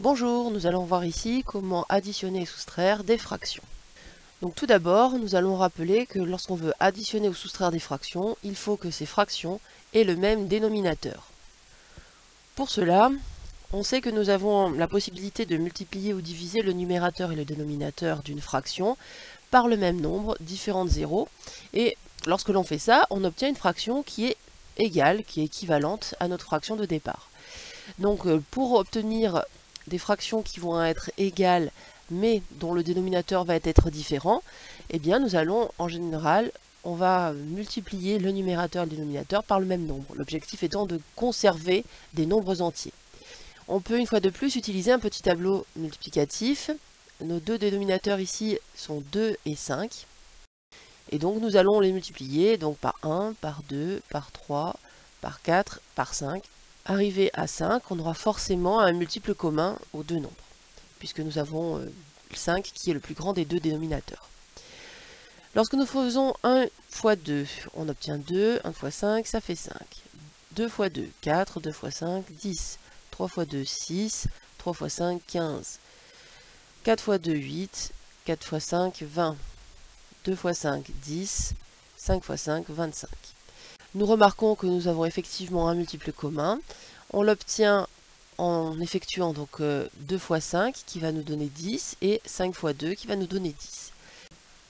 Bonjour, nous allons voir ici comment additionner et soustraire des fractions. Donc tout d'abord, nous allons rappeler que lorsqu'on veut additionner ou soustraire des fractions, il faut que ces fractions aient le même dénominateur. Pour cela, on sait que nous avons la possibilité de multiplier ou diviser le numérateur et le dénominateur d'une fraction par le même nombre, différents de zéros, et lorsque l'on fait ça, on obtient une fraction qui est égale, qui est équivalente à notre fraction de départ. Donc pour obtenir des fractions qui vont être égales mais dont le dénominateur va être différent, eh bien nous allons en général, on va multiplier le numérateur et le dénominateur par le même nombre. L'objectif étant de conserver des nombres entiers. On peut une fois de plus utiliser un petit tableau multiplicatif. Nos deux dénominateurs ici sont 2 et 5. Et donc nous allons les multiplier donc par 1, par 2, par 3, par 4, par 5. Arrivé à 5, on aura forcément un multiple commun aux deux nombres, puisque nous avons 5 qui est le plus grand des deux dénominateurs. Lorsque nous faisons 1 fois 2, on obtient 2, 1 fois 5, ça fait 5. 2 fois 2, 4, 2 fois 5, 10. 3 fois 2, 6, 3 fois 5, 15. 4 fois 2, 8, 4 fois 5, 20. 2 fois 5, 10, 5 fois 5, 25. Nous remarquons que nous avons effectivement un multiple commun. On l'obtient en effectuant donc 2 fois 5 qui va nous donner 10 et 5 fois 2 qui va nous donner 10.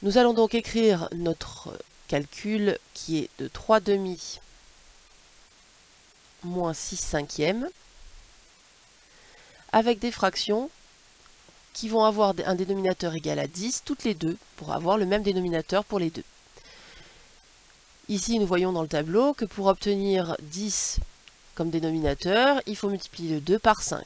Nous allons donc écrire notre calcul qui est de 3 demi moins 6 cinquièmes avec des fractions qui vont avoir un dénominateur égal à 10 toutes les deux pour avoir le même dénominateur pour les deux. Ici, nous voyons dans le tableau que pour obtenir 10 comme dénominateur, il faut multiplier le 2 par 5.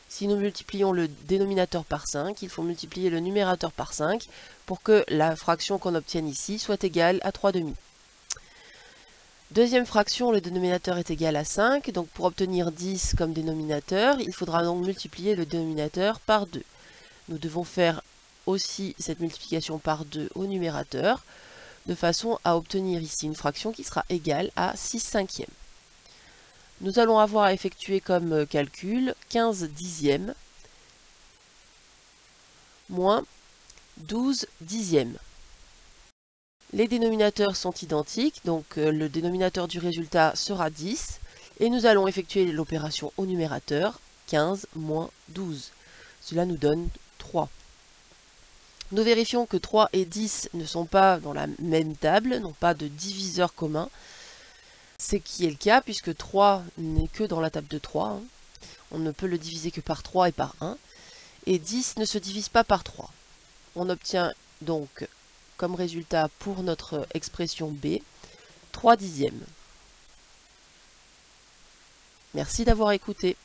Si nous multiplions le dénominateur par 5, il faut multiplier le numérateur par 5 pour que la fraction qu'on obtienne ici soit égale à 3 demi. Deuxième fraction, le dénominateur est égal à 5, donc pour obtenir 10 comme dénominateur, il faudra donc multiplier le dénominateur par 2. Nous devons faire aussi cette multiplication par 2 au numérateur, de façon à obtenir ici une fraction qui sera égale à 6 cinquièmes. Nous allons avoir à effectuer comme calcul 15 dixièmes moins 12 dixièmes. Les dénominateurs sont identiques, donc le dénominateur du résultat sera 10, et nous allons effectuer l'opération au numérateur, 15 moins 12. Cela nous donne 3. Nous vérifions que 3 et 10 ne sont pas dans la même table, n'ont pas de diviseur commun. C'est qui est le cas, puisque 3 n'est que dans la table de 3. On ne peut le diviser que par 3 et par 1. Et 10 ne se divise pas par 3. On obtient donc comme résultat pour notre expression B, 3 dixièmes. Merci d'avoir écouté.